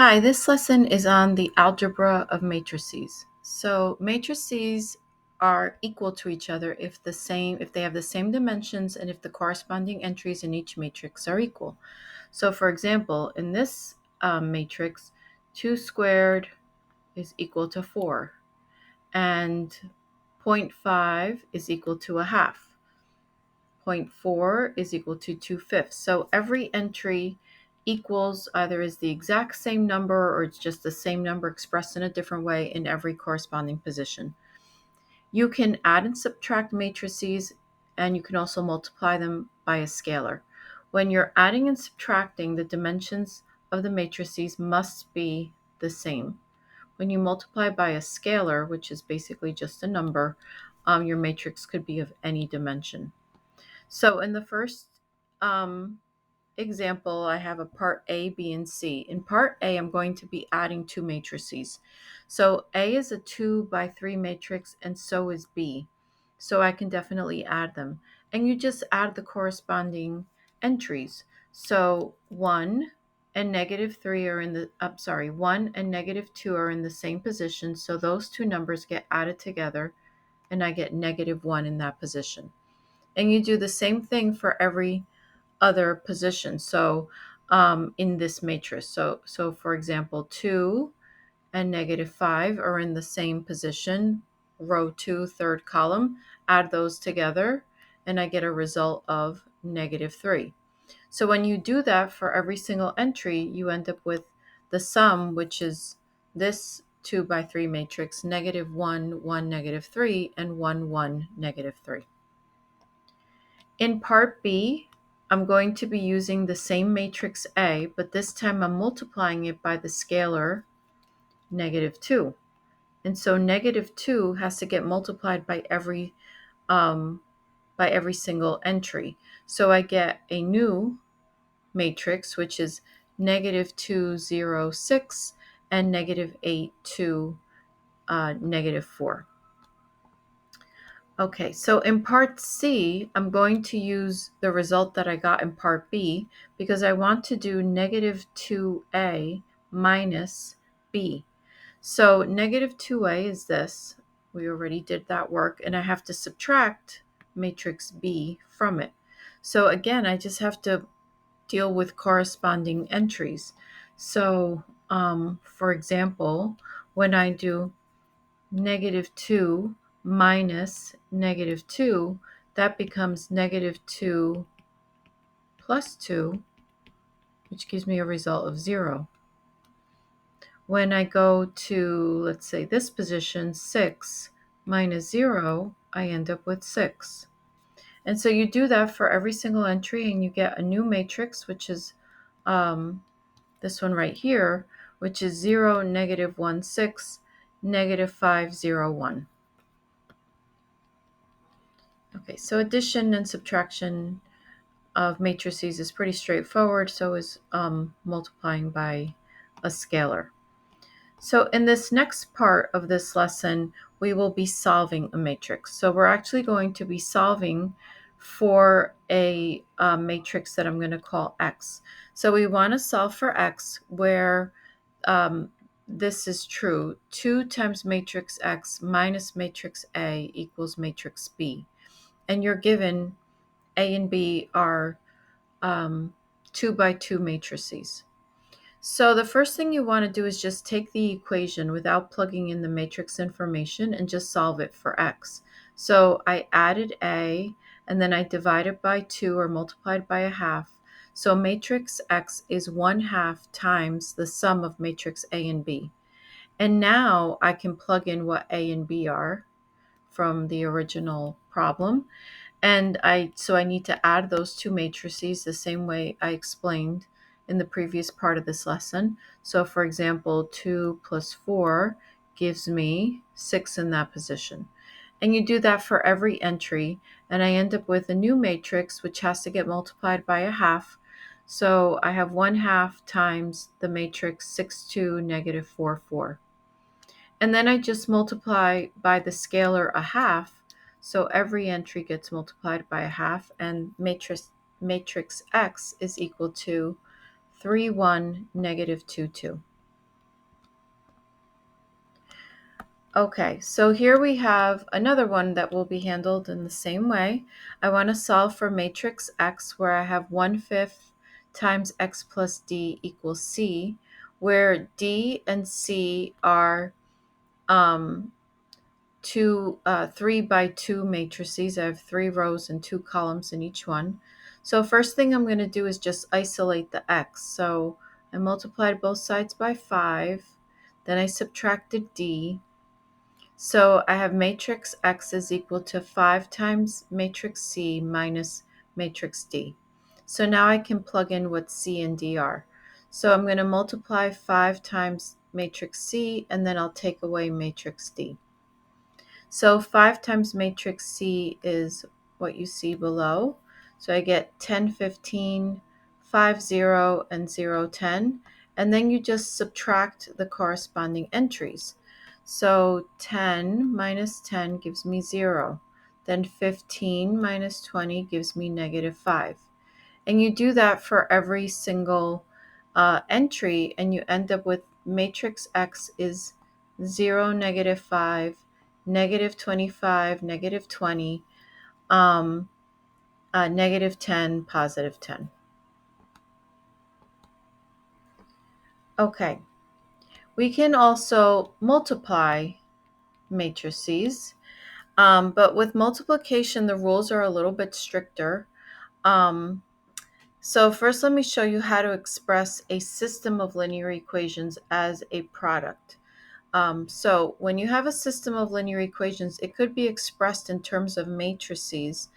Hi, this lesson is on the algebra of matrices. So matrices are equal to each other if they have the same dimensions and if the corresponding entries in each matrix are equal. So for example, in this matrix, 2 squared is equal to 4, and zero point 0.5 is equal to a half. 0.4 is equal to 2/5. So every entry equals either is the exact same number or it's just the same number expressed in a different way in every corresponding position. You can add and subtract matrices, and you can also multiply them by a scalar. When you're adding and subtracting, the dimensions of the matrices must be the same. When you multiply by a scalar, which is basically just a number, your matrix could be of any dimension. So in the first example, I have a part A, B, and C. In part A, I'm going to be adding two matrices. So A is a 2 by 3 matrix, and so is B. So I can definitely add them. And you just add the corresponding entries. So 1 and -3 are in the, 1 and -2 are in the same position. So those two numbers get added together, and I get -1 in that position. And you do the same thing for every other position. So in this matrix, so for example, 2 and -5 are in the same position, row 2, third column. Add those together, and I get a result of -3. So when you do that for every single entry, you end up with the sum, which is this 2 by 3 matrix, -1, 1, -3, and 1, 1, -3. In part B, I'm going to be using the same matrix A, but this time I'm multiplying it by the scalar -2. And so -2 has to get multiplied by every single entry. So I get a new matrix, which is -2, 0, 6, and -8, 2, -4. Okay, so in part C, I'm going to use the result that I got in part B because I want to do -2a minus b. So -2a is this. We already did that work, and I have to subtract matrix B from it. So again, I just have to deal with corresponding entries. So for example, when I do -2 minus -2, that becomes -2 plus 2, which gives me a result of 0. When I go to, let's say, this position, 6 minus 0, I end up with 6. And so you do that for every single entry, and you get a new matrix, which is this one right here, which is 0, -1, 6, -5, 0, 1. Okay, so addition and subtraction of matrices is pretty straightforward, so is multiplying by a scalar. So in this next part of this lesson, we will be solving a matrix. So we're actually going to be solving for a matrix that I'm going to call X. So we want to solve for X where this is true. 2 times matrix X minus matrix A equals matrix B. And you're given A and B are 2 by 2 matrices. So the first thing you want to do is just take the equation without plugging in the matrix information and just solve it for X. So I added A, and then I divided by 2 or multiplied by a half. So matrix X is 1/2 times the sum of matrix A and B. And now I can plug in what A and B are from the original problem. And so I need to add those two matrices the same way I explained in the previous part of this lesson. So for example, 2 plus 4 gives me 6 in that position. And you do that for every entry, and I end up with a new matrix which has to get multiplied by a half. So I have 1/2 times the matrix 6, 2, -4, 4. And then I just multiply by the scalar a half. So every entry gets multiplied by a half, and matrix X is equal to 3, 1, -2, 2. Okay, so here we have another one that will be handled in the same way. I want to solve for matrix X where I have 1/5 times X plus D equals C, where D and C are um, 3 by 2 matrices. I have 3 rows and 2 columns in each one. So first thing I'm going to do is just isolate the X. So I multiplied both sides by 5, then I subtracted D. So I have matrix X is equal to 5 times matrix C minus matrix D. So now I can plug in what C and D are. So I'm going to multiply 5 times matrix C, and then I'll take away matrix D. So 5 times matrix C is what you see below. So I get 10, 15, 5, 0, and 0, 10. And then you just subtract the corresponding entries. So 10 minus 10 gives me 0. Then 15 minus 20 gives me -5. And you do that for every single entry, and you end up with matrix X is 0, -5, -25, -20, -10, +10. Okay, we can also multiply matrices, but with multiplication, the rules are a little bit stricter. Um, So first, let me show you how to express a system of linear equations as a product. So when you have a system of linear equations, it could be expressed in terms of matrices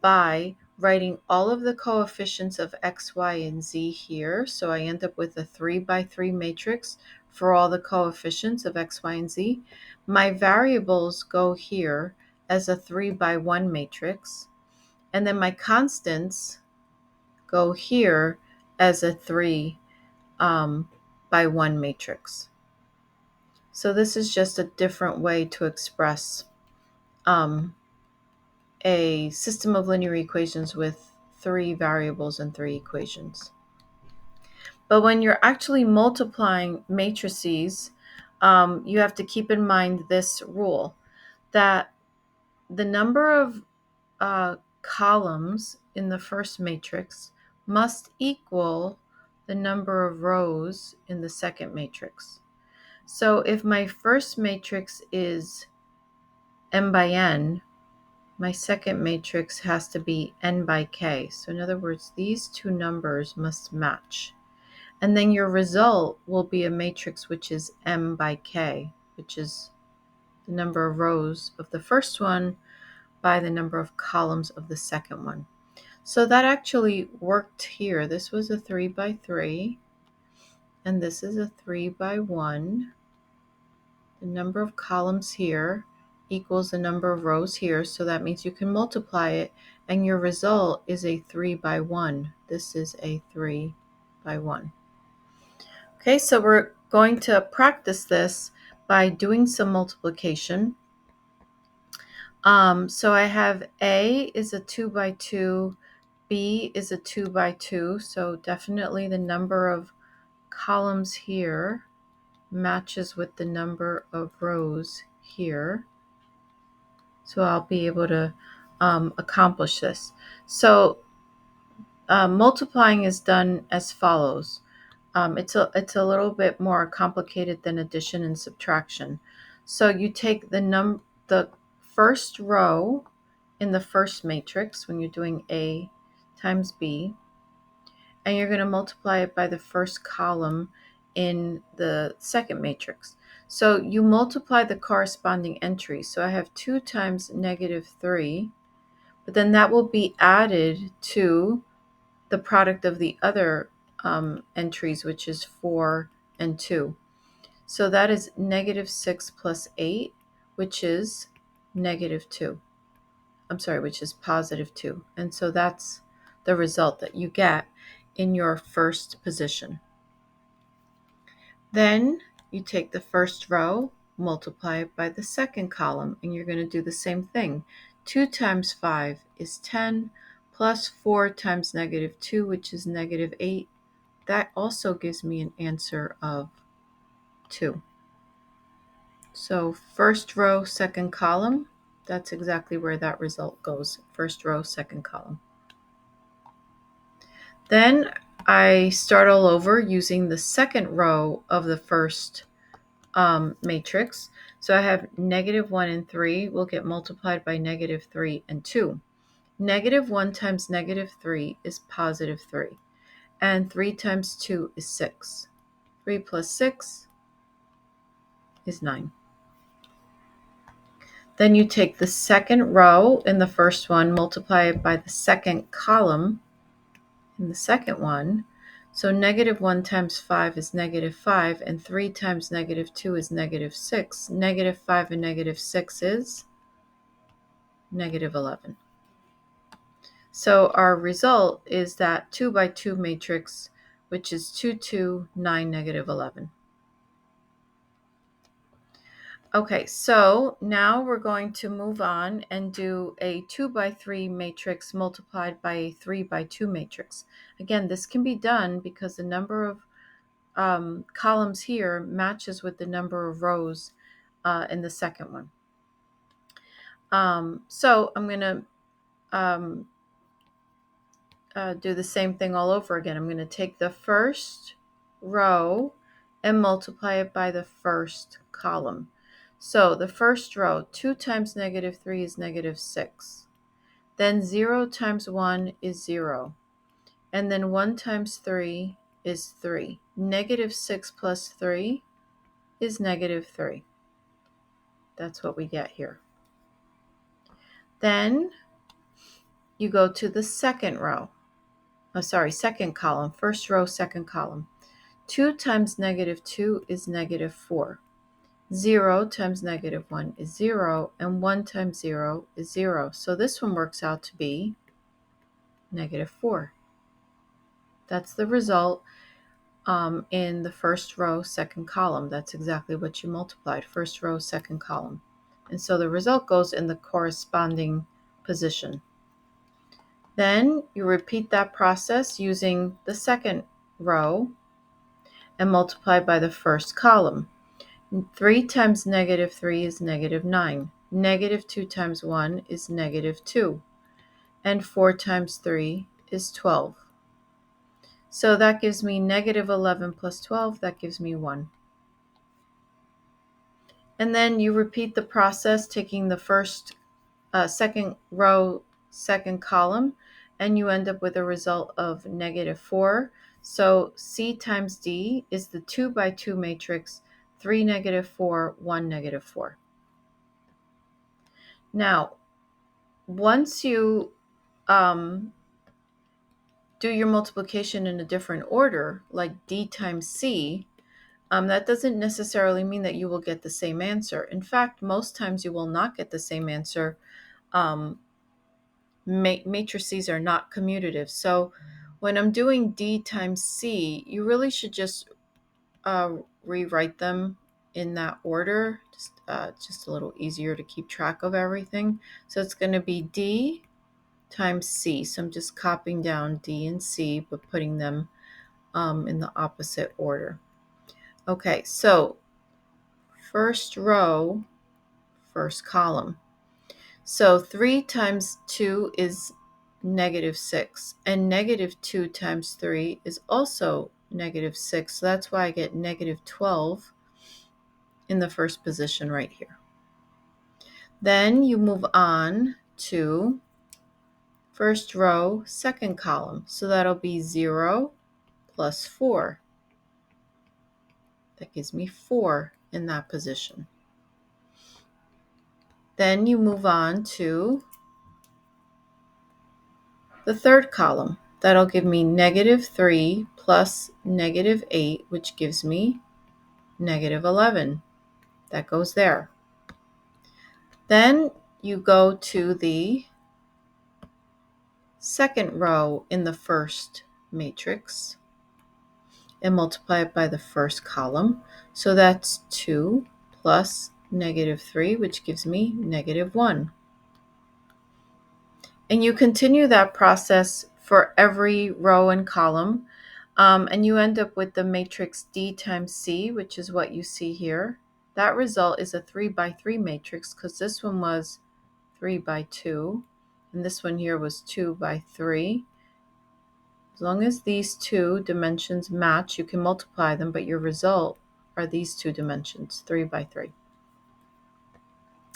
by writing all of the coefficients of x, y, and z here. So I end up with a 3 by 3 matrix for all the coefficients of x, y, and z. My variables go here as a 3 by 1 matrix. And then my constants go here as a 3 by 1 matrix. So this is just a different way to express um, a system of linear equations with 3 variables and 3 equations. But when you're actually multiplying matrices, you have to keep in mind this rule, that the number of columns in the first matrix must equal the number of rows in the second matrix. So if my first matrix is m by n, my second matrix has to be n by k. So in other words, these two numbers must match. And then your result will be a matrix which is m by k, which is the number of rows of the first one by the number of columns of the second one. So that actually worked here. This was a 3 by 3, and this is a 3 by 1. The number of columns here equals the number of rows here, so that means you can multiply it, and your result is a 3 by 1. This is a 3 by 1. Okay, so we're going to practice this by doing some multiplication. So I have A is a 2 by 2, B is a 2 by 2, so definitely the number of columns here matches with the number of rows here. So I'll be able to accomplish this. So multiplying is done as follows. It's a little bit more complicated than addition and subtraction. So you take the first row in the first matrix when you're doing A times B, and you're going to multiply it by the first column in the second matrix. So you multiply the corresponding entries. So I have 2 times -3, but then that will be added to the product of the other entries, which is 4 and 2. So that is -6 plus 8, which is -2. I'm sorry, which is +2. And so that's the result that you get in your first position. Then you take the first row, multiply it by the second column, and you're going to do the same thing. 2 times 5 is 10, plus 4 times -2, which is -8. That also gives me an answer of 2. So first row, second column, that's exactly where that result goes. First row, second column. Then I start all over using the second row of the first matrix. So I have -1 and 3 will get multiplied by -3 and 2. -1 times -3 is +3. And 3 times 2 is 6. 3 plus 6 is 9. Then you take the second row in the first one, multiply it by the second column in the second one. So -1 times 5 is -5, and 3 times -2 is -6. -5 and -6 is -11. So our result is that 2 by 2 matrix, which is 2, 2, 9, -11. Okay, so now we're going to move on and do a 2 by 3 matrix multiplied by a 3 by 2 matrix. Again, this can be done because the number of columns here matches with the number of rows in the second one. So I'm going to do the same thing all over again. I'm going to take the first row and multiply it by the first column. So the first row, 2 times -3 is -6. Then 0 times 1 is 0. And then 1 times 3 is 3. -6 plus 3 is -3. That's what we get here. Then you go to the second row. Second column. First row, second column. 2 times -2 is -4. 0 times -1 is 0, and 1 times 0 is 0. So this one works out to be -4. That's the result in the first row, second column. That's exactly what you multiplied. First row, second column. And so the result goes in the corresponding position. Then you repeat that process using the second row and multiply by the first column. 3 times -3 is -9. -2 times 1 is -2. And 4 times 3 is 12. So that gives me -11 plus 12. That gives me 1. And then you repeat the process, taking the second row, second column, and you end up with a result of -4. So C times D is the 2 by 2 matrix, 3 -4, 1 -4. Now, once you do your multiplication in a different order, like D times C, that doesn't necessarily mean that you will get the same answer. In fact, most times you will not get the same answer. Matrices are not commutative. So when I'm doing D times C, you really should just rewrite them in that order, just a little easier to keep track of everything. So it's going to be D times C. So I'm just copying down D and C, but putting them in the opposite order. Okay, so first row, first column. So 3 times 2 is -6, and -2 times 3 is also -6. So that's why I get -12 in the first position right here. Then you move on to first row, second column. So that'll be 0 plus 4. That gives me 4 in that position. Then you move on to the third column. That'll give me -3 plus -8, which gives me -11. That goes there. Then you go to the second row in the first matrix and multiply it by the first column. So that's 2 plus -3, which gives me -1. And you continue that process for every row and column, and you end up with the matrix D times C, which is what you see here. that result is a 3 by 3 matrix because this one was 3 by 2 and this one here was 2 by 3. As long as these two dimensions match, you can multiply them, but your result are these two dimensions, 3 by 3.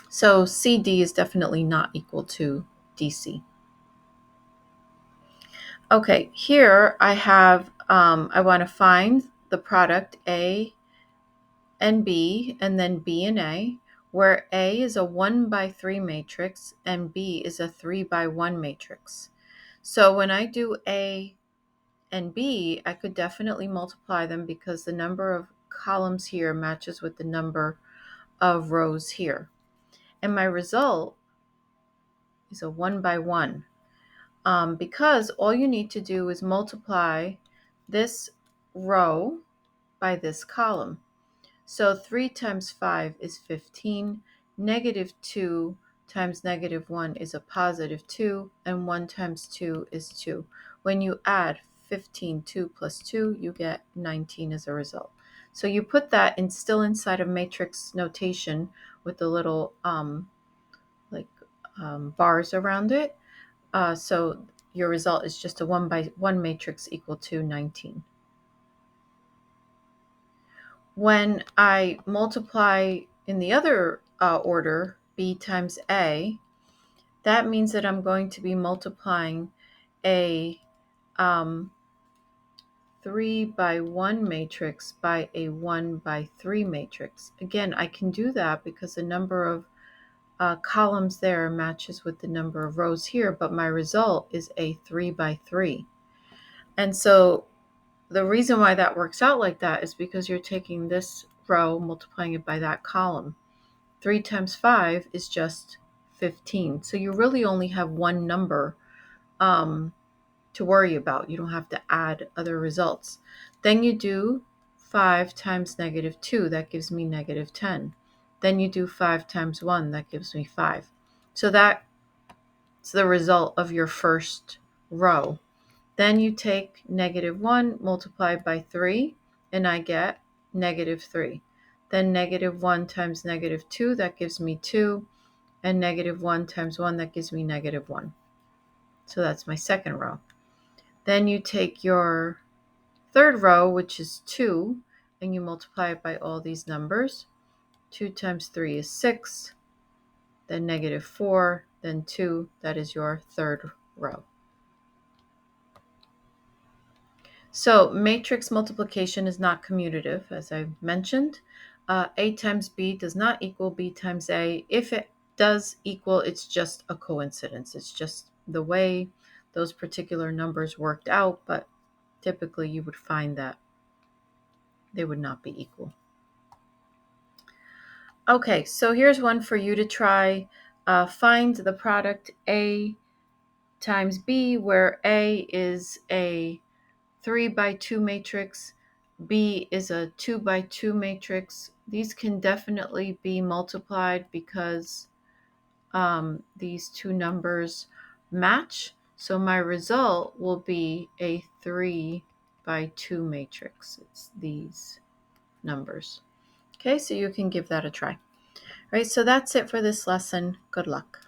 So CD is definitely not equal to DC. Okay, here I have, I want to find the product A and B, and then B and A, where A is a 1 by 3 matrix and B is a 3 by 1 matrix. So when I do A and B, I could definitely multiply them because the number of columns here matches with the number of rows here. And my result is a 1 by 1. Because all you need to do is multiply this row by this column. So 3 times 5 is 15. Negative 2 times negative 1 is a positive 2. And 1 times 2 is 2. When you add 15, 2 plus 2, you get 19 as a result. So you put that in still inside of matrix notation with the little bars around it. So your result is just a 1 by 1 matrix equal to 19. When I multiply in the other order, B times A, that means that I'm going to be multiplying a 3 by 1 matrix by a 1 by 3 matrix. Again, I can do that because the number of columns there matches with the number of rows here, but my result is a 3 by 3. And so the reason why that works out like that is because you're taking this row, multiplying it by that column. 3 times 5 is just 15. So you really only have one number to worry about. You don't have to add other results. Then you do 5 times negative 2. That gives me negative 10. Then you do 5 times 1. That gives me 5. So that's the result of your first row. Then you take negative 1 multiplied by 3, and I get negative 3. Then negative 1 times negative 2, that gives me 2. And negative 1 times 1, that gives me negative 1. So that's my second row. Then you take your third row, which is 2, and you multiply it by all these numbers. 2 times 3 is 6. Then negative 4, then 2. That is your third row. So matrix multiplication is not commutative, as I mentioned. A times B does not equal B times A. If it does equal, it's just a coincidence. It's just the way those particular numbers worked out, but typically you would find that they would not be equal. Okay, so here's one for you to try. Find the product A times B, where A is a 3 by 2 matrix, B is a 2 by 2 matrix. These can definitely be multiplied because these two numbers match. So my result will be a 3 by 2 matrix. It's these numbers. Okay, so you can give that a try. All right, so that's it for this lesson. Good luck.